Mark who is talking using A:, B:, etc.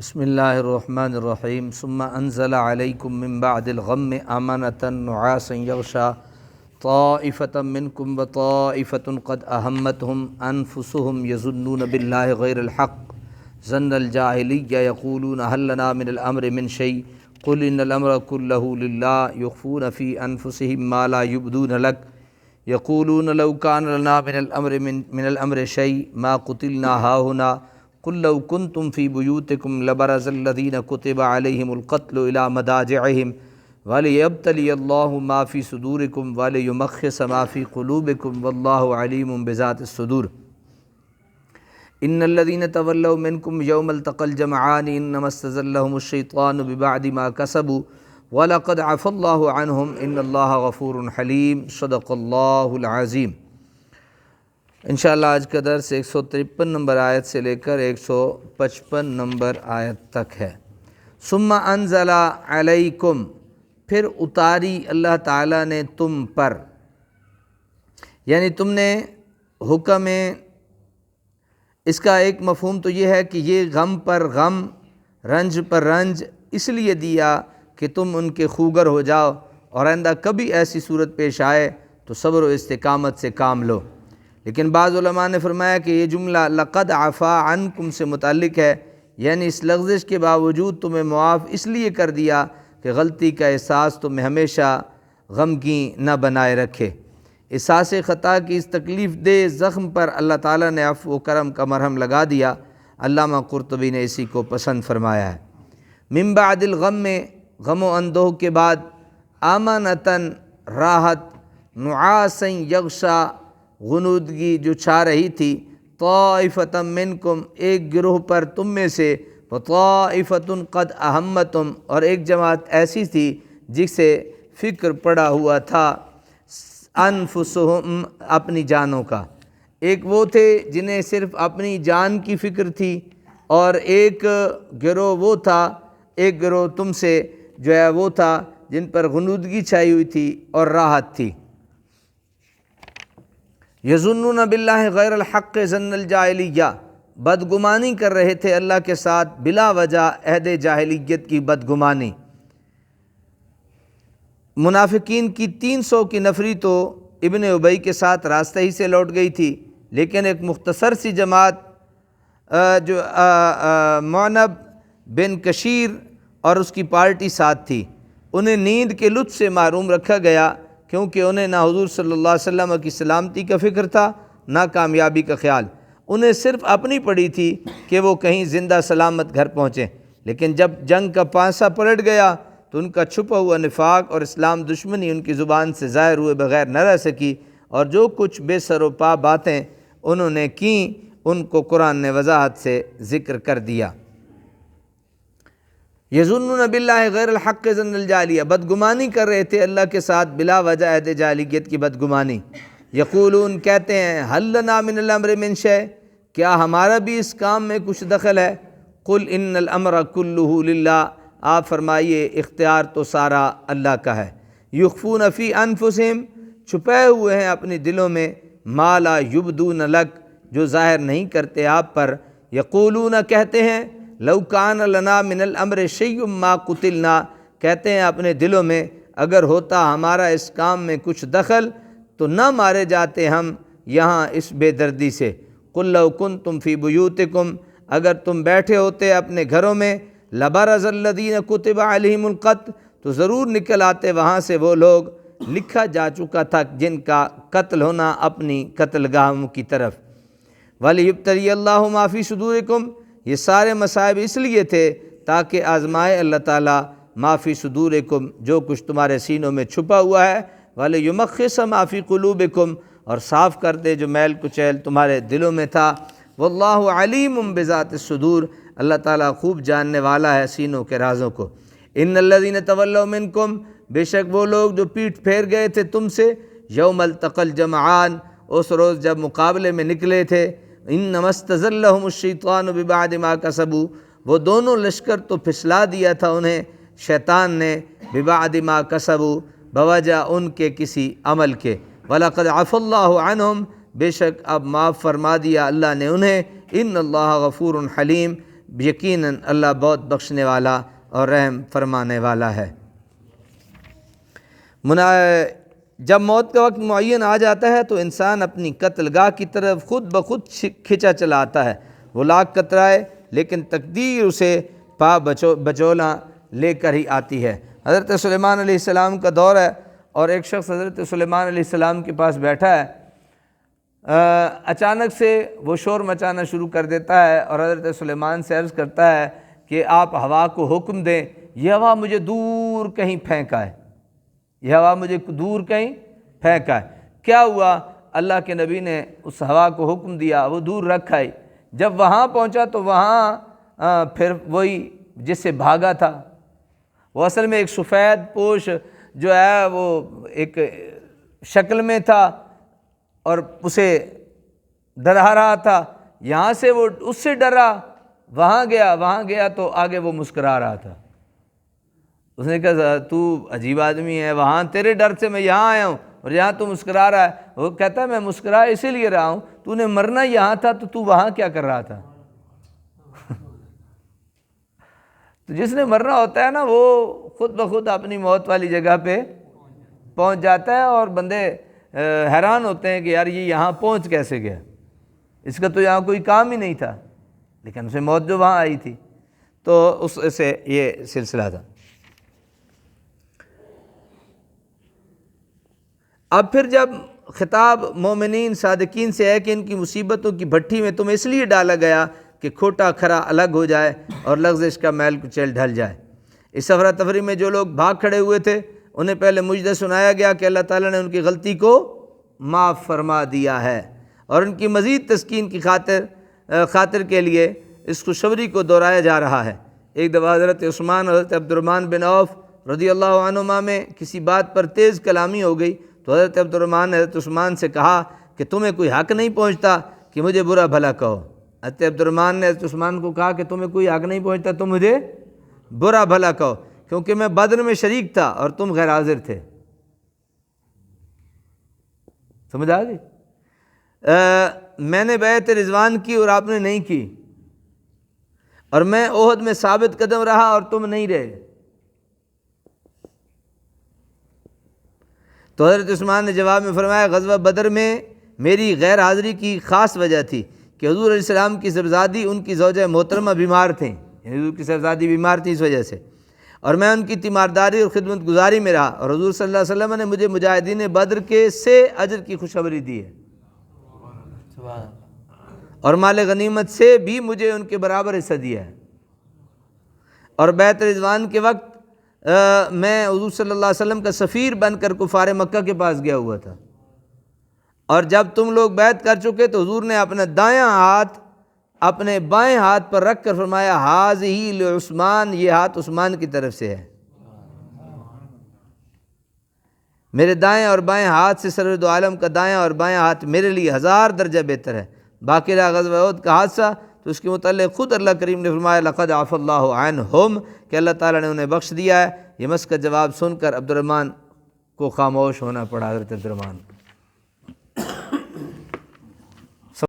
A: بسم اللہ الرحمن الرحیم ثم انزل علیکم من بعد الغم امانة نعاسا یغشا طائفة منکم وطائفة قد اہمتهم انفسهم یظنون باللہ غیر الحق ظن الجاہلیہ یقولون هل لنا من الامر من شیء قل ان الامر كله للہ یخفون فی انفسهم ما لا یبدون لک یقولون لو کان لنا من الامر شیء ما قتلنا ہاہنا قل لو کنتم فی بیوتکم لبرز الذین کتب علیہم القتل الی مضاجعہم ولیبتلی اللہ ما فی صدورکم ولیمخص ما فی قلوبکم واللہ علیم بذات الصدور ان الذین تولوا منکم یوم التقى الجمعان انما استزلهم الشیطان ببعد ما کسبوا وَلَقَدْ عَفَى اللَّهُ عَنْهُمْ إِنَّ اللَّهَ غَفُورٌ حَلِيمٌ صدق اللہ العظیم۔ انشاءاللہ آج کا درس 153 نمبر آیت سے لے کر 155 نمبر آیت تک ہے۔ ثم انزل علیکم، پھر اتاری اللہ تعالیٰ نے تم پر، یعنی تم نے حکم، اس کا ایک مفہوم تو یہ ہے کہ یہ غم پر غم، رنج پر رنج اس لیے دیا کہ تم ان کے خوگر ہو جاؤ اور آئندہ کبھی ایسی صورت پیش آئے تو صبر و استقامت سے کام لو۔ لیکن بعض علماء نے فرمایا کہ یہ جملہ لقد عفا عنکم سے متعلق ہے، یعنی اس لغزش کے باوجود تمہیں معاف اس لیے کر دیا کہ غلطی کا احساس تمہیں ہمیشہ غمگین نہ بنائے رکھے۔ احساس خطا کی اس تکلیف دہ زخم پر اللہ تعالیٰ نے عفو و کرم کا مرہم لگا دیا۔ علامہ قرطبی نے اسی کو پسند فرمایا ہے۔ من بعد الغم میں، غم و اندوہ کے بعد، امانتاً راحت، نعاسا یغشا غنودگی جو چھا رہی تھی، طائفۃ منکم ایک گروہ پر تم میں سے، وطائفۃ قد اہمتم اور ایک جماعت ایسی تھی جسے فکر پڑا ہوا تھا، انفسہم اپنی جانوں کا۔ ایک وہ تھے جنہیں صرف اپنی جان کی فکر تھی، اور ایک گروہ وہ تھا، ایک گروہ تم سے جو ہے وہ تھا جن پر غنودگی چھائی ہوئی تھی اور راحت تھی۔ یظنون باللہ غیر الحق ظن الجاہلیہ، بدگمانی کر رہے تھے اللہ کے ساتھ بلا وجہ عہد جاہلیت کی بدگمانی۔ منافقین کی 300 کی نفری تو ابن ابی کے ساتھ راستہ ہی سے لوٹ گئی تھی، لیکن ایک مختصر سی جماعت جو معنب بن کشیر اور اس کی پارٹی ساتھ تھی، انہیں نیند کے لطف سے محروم رکھا گیا، کیونکہ انہیں نہ حضور صلی اللہ علیہ وسلم کی سلامتی کا فکر تھا نہ کامیابی کا خیال۔ انہیں صرف اپنی پڑی تھی کہ وہ کہیں زندہ سلامت گھر پہنچیں، لیکن جب جنگ کا پانسا پلٹ گیا تو ان کا چھپا ہوا نفاق اور اسلام دشمنی ان کی زبان سے ظاہر ہوئے بغیر نہ رہ سکی، اور جو کچھ بے سر و پا باتیں انہوں نے کیں ان کو قرآن نے وضاحت سے ذکر کر دیا۔ یظنون باللہ غیر الحق ظن الجاہلیہ، بدگمانی کر رہے تھے اللہ کے ساتھ بلا وجہ عہد جاہلیت کی بدگمانی۔ یقولون کہتے ہیں، هل لنا من الامر من شیء، کیا ہمارا بھی اس کام میں کچھ دخل ہے؟ قل ان الامر کلہ للہ، آپ فرمائیے اختیار تو سارا اللہ کا ہے۔ یخفون فی انفسہم، چھپائے ہوئے ہیں اپنی دلوں میں، ما لا یبدون لک، جو ظاہر نہیں کرتے آپ پر۔ یقولون کہتے ہیں، لو کان لنا من الامر شیء ما قتلنا، کہتے ہیں اپنے دلوں میں اگر ہوتا ہمارا اس کام میں کچھ دخل تو نہ مارے جاتے ہم یہاں اس بے دردی سے۔ قل لو کنتم فی بیوتکم، اگر تم بیٹھے ہوتے اپنے گھروں میں، لبرز الذین کتب علیہم القتل، تو ضرور نکل آتے وہاں سے وہ لوگ لکھا جا چکا تھا جن کا قتل ہونا اپنی قتل گاہوں کی طرف۔ وَلِيُبْتَلِيَ اللَّهُ مَا فِي صُدُورِكُمْ، یہ سارے مصائب اس لیے تھے تاکہ آزمائے اللہ تعالیٰ ما فی صدورکم، جو کچھ تمہارے سینوں میں چھپا ہوا ہے، وَلِيُمَخِّصَ مَا فِي قُلُوبِكُمْ، اور صاف کر دے جو میل کچیل تمہارے دلوں میں تھا۔ واللہ علیم بذات الصدور، اللہ تعالیٰ خوب جاننے والا ہے سینوں کے رازوں کو۔ ان الذین تولوا منکم، بے شک وہ لوگ جو پیٹھ پھیر گئے تھے تم سے، یوم التقى الجمعان، اس روز جب مقابلے میں نکلے تھے، انما استزلهم الشیطان ببعد ما کسبوا، وہ دونوں لشکر تو پھسلا دیا تھا انہیں شیطان نے، ببعد ما کسبوا، بوجہ ان کے کسی عمل کے۔ وَلَقَدْ عَفَى اللَّهُ عَنْهُمْ، بے شک اب معاف فرما دیا اللہ نے انہیں۔ ان اللہ غفور حلیم، یقیناً اللہ بہت بخشنے والا اور رحم فرمانے والا ہے۔ جب موت کا وقت معین آ جاتا ہے تو انسان اپنی قتل گاہ کی طرف خود بخود کھنچا چلا آتا ہے۔ وہ لاکھ کترائے لیکن تقدیر اسے پا بچولا لے کر ہی آتی ہے۔ حضرت سلیمان علیہ السلام کا دور ہے اور ایک شخص حضرت سلیمان علیہ السلام کے پاس بیٹھا ہے۔ اچانک سے وہ شور مچانا شروع کر دیتا ہے اور حضرت سلیمان سے عرض کرتا ہے کہ آپ ہوا کو حکم دیں، یہ ہوا مجھے دور کہیں پھینکا ہے، یہ ہوا مجھے دور کہیں پھینکا ہے۔ کیا ہوا؟ اللہ کے نبی نے اس ہوا کو حکم دیا، وہ دور رکھ آئی۔ جب وہاں پہنچا تو وہاں پھر وہی جس سے بھاگا تھا، وہ اصل میں ایک سفید پوش جو ہے وہ ایک شکل میں تھا اور اسے ڈرا رہا تھا۔ یہاں سے وہ اس سے ڈرا، وہاں گیا تو آگے وہ مسکرا رہا تھا۔ اس نے کہا تو عجیب آدمی ہے، وہاں تیرے ڈر سے میں یہاں آیا ہوں اور یہاں تو مسکرا رہا ہے۔ وہ کہتا ہے میں مسکرا اسی لیے رہا ہوں، تو نے مرنا یہاں تھا تو تو وہاں کیا کر رہا تھا؟ تو جس نے مرنا ہوتا ہے نا وہ خود بخود اپنی موت والی جگہ پہ پہنچ جاتا ہے، اور بندے حیران ہوتے ہیں کہ یار یہ یہاں پہنچ کیسے گیا، اس کا تو یہاں کوئی کام ہی نہیں تھا، لیکن اسے موت جو وہاں آئی تھی۔ تو اس سے یہ سلسلہ تھا۔ اب پھر جب خطاب مومنین صادقین سے ہے کہ ان کی مصیبتوں کی بھٹی میں تم اس لیے ڈالا گیا کہ کھوٹا کھرا الگ ہو جائے اور لغزش کا میل کچیل ڈھل جائے۔ اس افراتفری میں جو لوگ بھاگ کھڑے ہوئے تھے انہیں پہلے مجدہ سنایا گیا کہ اللہ تعالیٰ نے ان کی غلطی کو معاف فرما دیا ہے، اور ان کی مزید تسکین کی خاطر کے لیے اس خوشخبری کو دہرایا جا رہا ہے۔ ایک دفعہ حضرت عثمان اور حضرت عبد الرحمن بن عوف رضی اللہ عنہما میں کسی بات پر تیز کلامی ہو گئی تو حضرت عبد الرحمن نے حضرت عثمان سے کہا کہ تمہیں کوئی حق نہیں پہنچتا کہ مجھے برا بھلا کہو۔ حضرت عبد الرحمن نے حضرت عثمان کو کہا کہ تمہیں کوئی حق نہیں پہنچتا تم مجھے برا بھلا کہو، کیونکہ میں بدر میں شریک تھا اور تم غیر حاضر تھے۔ سمجھ آ گئی؟ میں نے بیعت رضوان کی اور آپ نے نہیں کی، اور میں احد میں ثابت قدم رہا اور تم نہیں رہے۔ تو حضرت عثمان نے جواب میں فرمایا غزوہ بدر میں میری غیر حاضری کی خاص وجہ تھی کہ حضور علیہ السلام کی صاحبزادی ان کی زوجہ محترمہ بیمار تھیں، یعنی حضور کی صاحبزادی بیمار تھی اس وجہ سے، اور میں ان کی تیمارداری اور خدمت گزاری میں رہا، اور حضور صلی اللہ علیہ وسلم نے مجھے مجاہدین بدر کے سے اجر کی خوشخبری دی ہے، اور مال غنیمت سے بھی مجھے ان کے برابر حصہ دیا ہے۔ اور بیعت رضوان کے وقت میں حضور صلی اللہ علیہ وسلم کا سفیر بن کر کفار مکہ کے پاس گیا ہوا تھا، اور جب تم لوگ بیعت کر چکے تو حضور نے اپنا دایاں ہاتھ اپنے بائیں ہاتھ پر رکھ کر فرمایا ہاذہ لعثمان، یہ ہاتھ عثمان کی طرف سے ہے۔ میرے دائیں اور بائیں ہاتھ سے سرور دو عالم کا دائیں اور بائیں ہاتھ میرے لیے 1000 درجہ بہتر ہے۔ باقی رہا غزوہ احد کا حادثہ تو اس کے متعلق خود اللہ کریم نے فرمایا لقد عفا اللہ عنہم، کہ اللہ تعالیٰ نے انہیں بخش دیا ہے۔ یہ مس کا جواب سن کر عبد الرحمن کو خاموش ہونا پڑا، حضرت عبد الرحمن